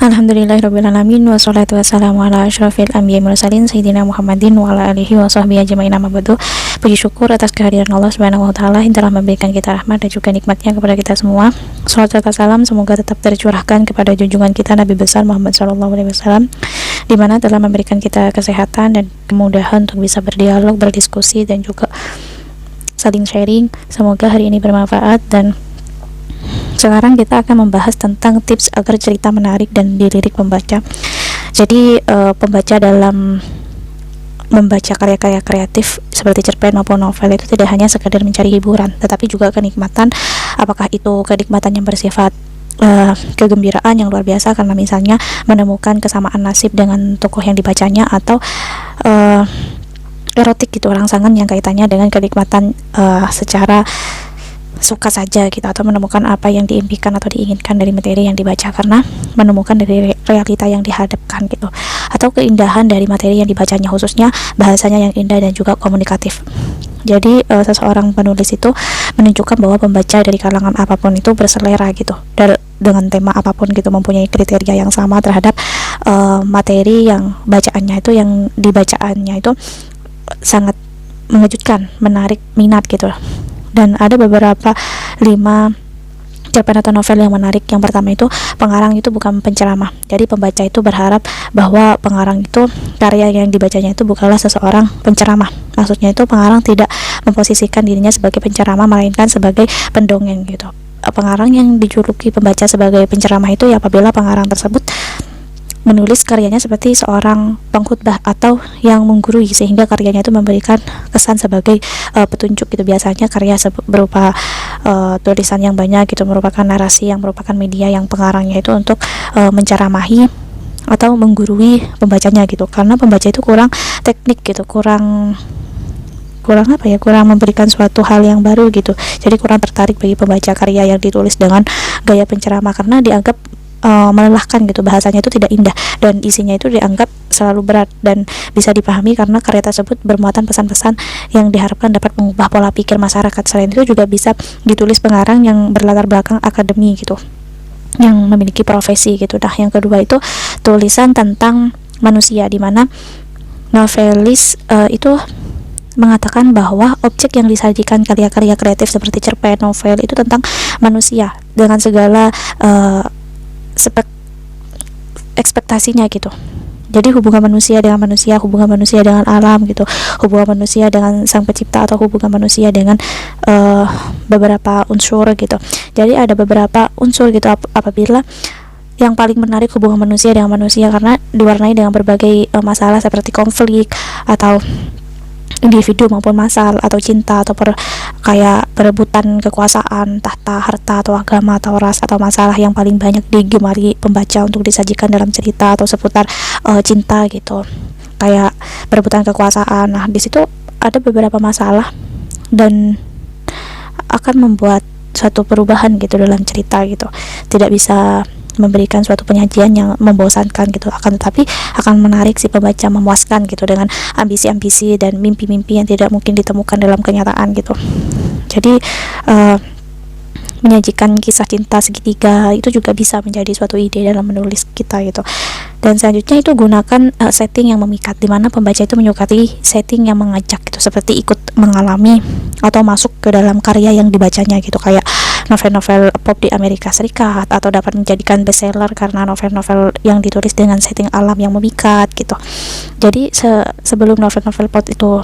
Alhamdulillahirrabbilalamin wassalatu wassalamu ala asyrafil anbiya'i mursalin sayyidina Muhammadin wa ala alihi wa sahbihi ajma'in amma ba'du. Puji syukur atas kehadiran Allah Subhanahu wa taala yang telah memberikan kita rahmat dan juga nikmatnya kepada kita semua. Salawat serta salam semoga tetap tercurahkan kepada junjungan kita Nabi besar Muhammad sallallahu alaihi wasallam, di mana telah memberikan kita kesehatan dan kemudahan untuk bisa berdialog, berdiskusi dan juga saling sharing. Semoga hari ini bermanfaat. Dan sekarang kita akan membahas tentang tips agar cerita menarik dan dilirik pembaca. Jadi pembaca dalam membaca karya-karya kreatif seperti cerpen maupun novel itu tidak hanya sekadar mencari hiburan, tetapi juga kenikmatan. Apakah itu kenikmatan yang bersifat kegembiraan yang luar biasa karena misalnya menemukan kesamaan nasib dengan tokoh yang dibacanya, atau erotik gitu, rangsangan yang kaitannya dengan kenikmatan secara suka saja gitu, atau menemukan apa yang diimpikan atau diinginkan dari materi yang dibaca karena menemukan dari realita yang dihadapkan gitu, atau keindahan dari materi yang dibacanya, khususnya bahasanya yang indah dan juga komunikatif. Jadi seseorang penulis itu menunjukkan bahwa pembaca dari kalangan apapun itu berselera gitu, dengan tema apapun gitu, mempunyai kriteria yang sama terhadap materi yang bacaannya itu, yang dibacaannya itu sangat mengejutkan, menarik minat gitu. Dan ada beberapa 5 cerpen atau novel yang menarik. Yang pertama itu, pengarang itu bukan penceramah. Jadi pembaca itu berharap bahwa pengarang itu, karya yang dibacanya itu bukanlah seseorang penceramah. Maksudnya itu pengarang tidak memposisikan dirinya sebagai penceramah, melainkan sebagai pendongeng gitu. Pengarang yang dijuluki pembaca sebagai penceramah itu ya apabila pengarang tersebut menulis karyanya seperti seorang pengkhutbah atau yang menggurui, sehingga karyanya itu memberikan kesan sebagai petunjuk gitu. Biasanya karya berupa tulisan yang banyak gitu merupakan narasi yang merupakan media yang pengarangnya itu untuk menceramahi atau menggurui pembacanya gitu, karena pembaca itu kurang teknik gitu, kurang memberikan suatu hal yang baru gitu. Jadi kurang tertarik bagi pembaca karya yang ditulis dengan gaya penceramah karena dianggap melelahkan gitu, bahasanya itu tidak indah dan isinya itu dianggap selalu berat dan bisa dipahami karena karya tersebut bermuatan pesan-pesan yang diharapkan dapat mengubah pola pikir masyarakat. Selain itu juga bisa ditulis pengarang yang berlatar belakang akademi gitu, yang memiliki profesi gitu. Nah, yang kedua itu tulisan tentang manusia, di mana novelis itu mengatakan bahwa objek yang disajikan karya-karya kreatif seperti cerpen, novel itu tentang manusia dengan segala ekspektasinya gitu. Jadi hubungan manusia dengan manusia, hubungan manusia dengan alam gitu, hubungan manusia dengan sang pencipta, atau hubungan manusia dengan beberapa unsur gitu. Jadi ada beberapa unsur gitu apabila yang paling menarik hubungan manusia dengan manusia karena diwarnai dengan berbagai masalah seperti konflik atau individu maupun massal, atau cinta, atau kayak perebutan kekuasaan, tahta, harta, atau agama, atau ras, atau masalah yang paling banyak digemari pembaca untuk disajikan dalam cerita atau seputar cinta gitu, kayak perebutan kekuasaan. Nah, di situ ada beberapa masalah dan akan membuat suatu perubahan gitu dalam cerita gitu. Tidak bisa memberikan suatu penyajian yang membosankan gitu, akan tetapi akan menarik si pembaca, memuaskan gitu dengan ambisi-ambisi dan mimpi-mimpi yang tidak mungkin ditemukan dalam kenyataan gitu. Jadi menyajikan kisah cinta segitiga itu juga bisa menjadi suatu ide dalam menulis kita gitu. Dan selanjutnya itu gunakan setting yang memikat, dimana pembaca itu menyukai setting yang mengajak gitu, seperti ikut mengalami atau masuk ke dalam karya yang dibacanya gitu, kayak novel-novel pop di Amerika Serikat, atau dapat menjadikan bestseller karena novel-novel yang ditulis dengan setting alam yang memikat gitu. Jadi sebelum novel-novel pop itu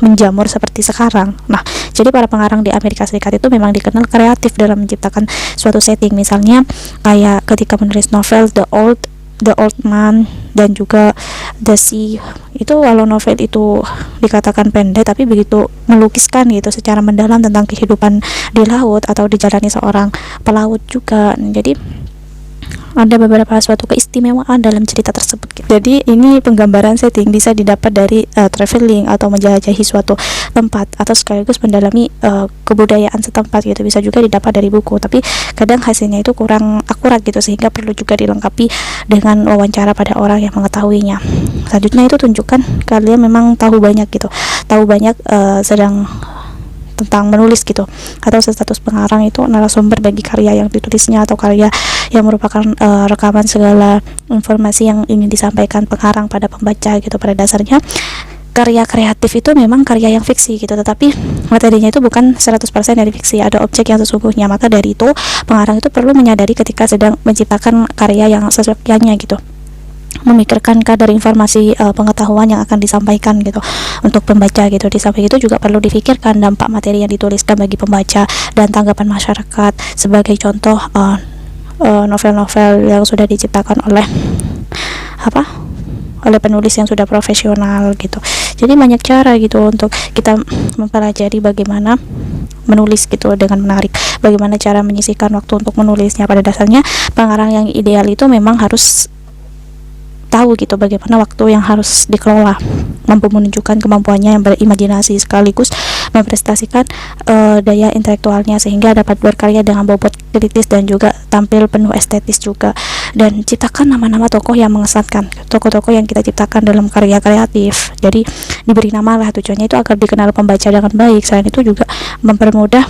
menjamur seperti sekarang. Nah, jadi para pengarang di Amerika Serikat itu memang dikenal kreatif dalam menciptakan suatu setting. Misalnya kayak ketika menulis novel The Old Man dan juga The Sea, itu walau novel itu dikatakan pendek, tapi begitu melukiskan gitu secara mendalam tentang kehidupan di laut atau dijalani seorang pelaut juga. Jadi ada beberapa suatu keistimewaan dalam cerita tersebut gitu. Jadi ini penggambaran setting bisa didapat dari traveling atau menjelajahi suatu tempat, atau sekaligus mendalami kebudayaan setempat gitu. Bisa juga didapat dari buku, tapi kadang hasilnya itu kurang akurat gitu, sehingga perlu juga dilengkapi dengan wawancara pada orang yang mengetahuinya. Selanjutnya itu tunjukkan kalian memang tahu banyak gitu, sedang tentang menulis gitu, atau status pengarang itu narasumber bagi karya yang ditulisnya atau karya yang merupakan rekaman segala informasi yang ingin disampaikan pengarang pada pembaca gitu. Pada dasarnya karya kreatif itu memang karya yang fiksi gitu, tetapi materinya itu bukan 100% dari fiksi, ada objek yang sesungguhnya. Maka dari itu pengarang itu perlu menyadari ketika sedang menciptakan karya yang sesuainya gitu, memikirkan kadar informasi pengetahuan yang akan disampaikan gitu untuk pembaca gitu. Di samping itu juga perlu difikirkan dampak materi yang dituliskan bagi pembaca dan tanggapan masyarakat. Sebagai contoh novel-novel yang sudah diciptakan oleh penulis yang sudah profesional gitu. Jadi banyak cara gitu untuk kita mempelajari bagaimana menulis gitu dengan menarik, bagaimana cara menyisihkan waktu untuk menulisnya. Pada dasarnya pengarang yang ideal itu memang harus tahu gitu bagaimana waktu yang harus dikelola, mampu menunjukkan kemampuannya yang berimajinasi sekaligus memprestasikan daya intelektualnya sehingga dapat berkarya dengan bobot kritis dan juga tampil penuh estetis juga. Dan ciptakan nama-nama tokoh yang mengesankan, tokoh-tokoh yang kita ciptakan dalam karya kreatif. Jadi diberi nama lah, tujuannya itu agar dikenal pembaca dengan baik. Selain itu juga mempermudah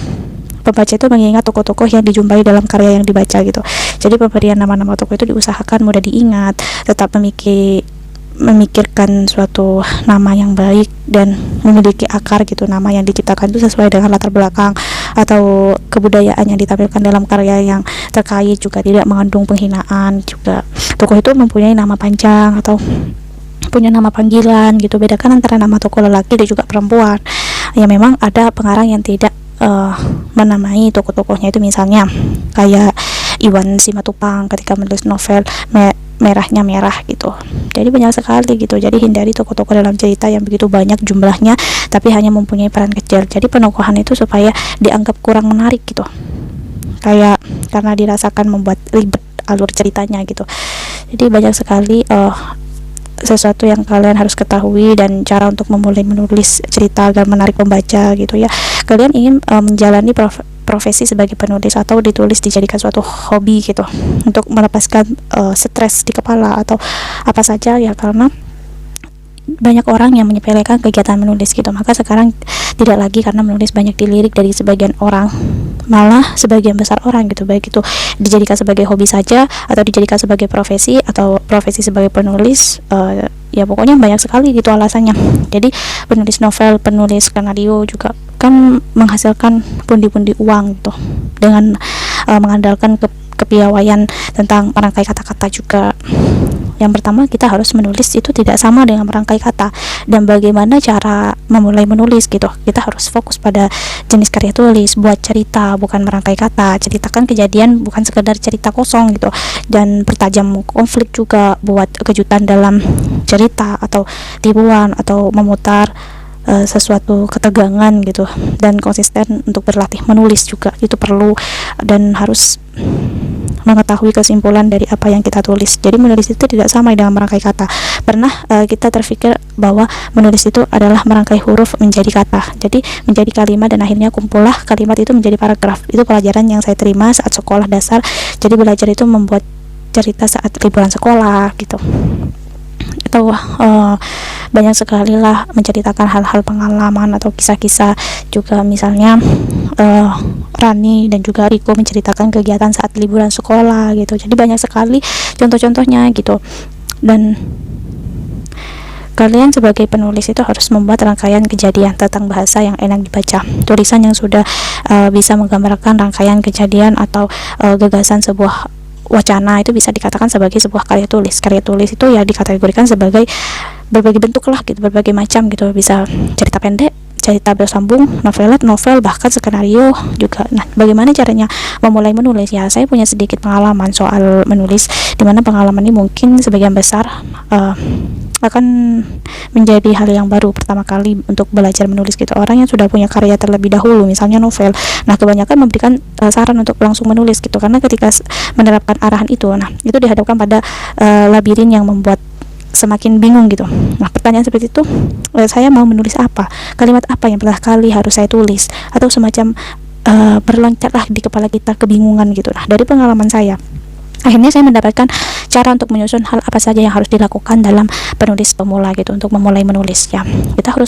pembaca itu mengingat tokoh-tokoh yang dijumpai dalam karya yang dibaca gitu. Jadi pemberian nama-nama tokoh itu diusahakan mudah diingat, tetap memikirkan suatu nama yang baik dan memiliki akar gitu. Nama yang diciptakan itu sesuai dengan latar belakang atau kebudayaan yang ditampilkan dalam karya yang terkait, juga tidak mengandung penghinaan juga. Tokoh itu mempunyai nama panjang atau punya nama panggilan gitu. Bedakan antara nama tokoh lelaki dan juga perempuan. Ya memang ada pengarang yang tidak menamai tokoh-tokohnya itu, misalnya kayak Iwan Simatupang ketika menulis novel Merahnya Merah gitu. Jadi banyak sekali gitu. Jadi hindari tokoh-tokoh dalam cerita yang begitu banyak jumlahnya tapi hanya mempunyai peran kecil. Jadi penokohan itu supaya dianggap kurang menarik gitu, kayak karena dirasakan membuat ribet alur ceritanya gitu. Jadi banyak sekali sesuatu yang kalian harus ketahui dan cara untuk memulai menulis cerita agar menarik pembaca gitu ya. Kalian ingin menjalani profesi sebagai penulis atau ditulis dijadikan suatu hobi gitu untuk melepaskan stres di kepala atau apa saja ya, karena banyak orang yang menyepelekan kegiatan menulis gitu. Maka sekarang tidak lagi karena menulis banyak dilirik dari sebagian orang, malah sebagian besar orang gitu, baik itu dijadikan sebagai hobi saja atau dijadikan sebagai profesi atau profesi sebagai penulis. Ya pokoknya banyak sekali gitu alasannya. Jadi penulis novel, penulis skenario juga kan menghasilkan pundi-pundi uang gitu dengan mengandalkan kepiawaian tentang merangkai kata-kata juga. Yang pertama, kita harus menulis itu tidak sama dengan merangkai kata dan bagaimana cara memulai menulis gitu. Kita harus fokus pada jenis karya tulis, buat cerita bukan merangkai kata, ceritakan kejadian bukan sekedar cerita kosong gitu, dan pertajam konflik juga, buat kejutan dalam cerita atau tipuan atau memutar sesuatu ketegangan gitu, dan konsisten untuk berlatih menulis juga itu perlu, dan harus mengetahui kesimpulan dari apa yang kita tulis. Jadi menulis itu tidak sama dengan merangkai kata. Pernah kita terpikir bahwa menulis itu adalah merangkai huruf menjadi kata, jadi menjadi kalimat, dan akhirnya kumpullah kalimat itu menjadi paragraf. Itu pelajaran yang saya terima saat sekolah dasar. Jadi belajar itu membuat cerita saat liburan sekolah gitu, atau banyak sekali lah menceritakan hal-hal pengalaman atau kisah-kisah juga. Misalnya Rani dan juga Riko menceritakan kegiatan saat liburan sekolah gitu. Jadi banyak sekali contoh-contohnya gitu. Dan kalian sebagai penulis itu harus membuat rangkaian kejadian tentang bahasa yang enak dibaca, tulisan yang sudah bisa menggambarkan rangkaian kejadian atau gagasan sebuah wacana. Itu bisa dikatakan sebagai sebuah karya tulis. Karya tulis itu ya dikategorikan sebagai berbagai bentuk lah gitu, berbagai macam gitu. Bisa cerita pendek, cerita bersambung, novelet, novel, bahkan skenario juga. Nah, bagaimana caranya memulai menulis? Ya, saya punya sedikit pengalaman soal menulis, dimana pengalaman ini mungkin sebagian besar akan menjadi hal yang baru pertama kali untuk belajar menulis gitu. Orang yang sudah punya karya terlebih dahulu, misalnya novel, nah kebanyakan memberikan saran untuk langsung menulis gitu, karena ketika menerapkan arahan itu, nah itu dihadapkan pada labirin yang membuat semakin bingung gitu. Nah, pertanyaan seperti itu, saya mau menulis apa, kalimat apa yang pertama kali harus saya tulis, atau semacam berloncatlah di kepala kita kebingungan gitu. Nah, dari pengalaman saya, akhirnya saya mendapatkan cara untuk menyusun hal apa saja yang harus dilakukan dalam penulis pemula gitu, untuk memulai menulis ya. Kita harus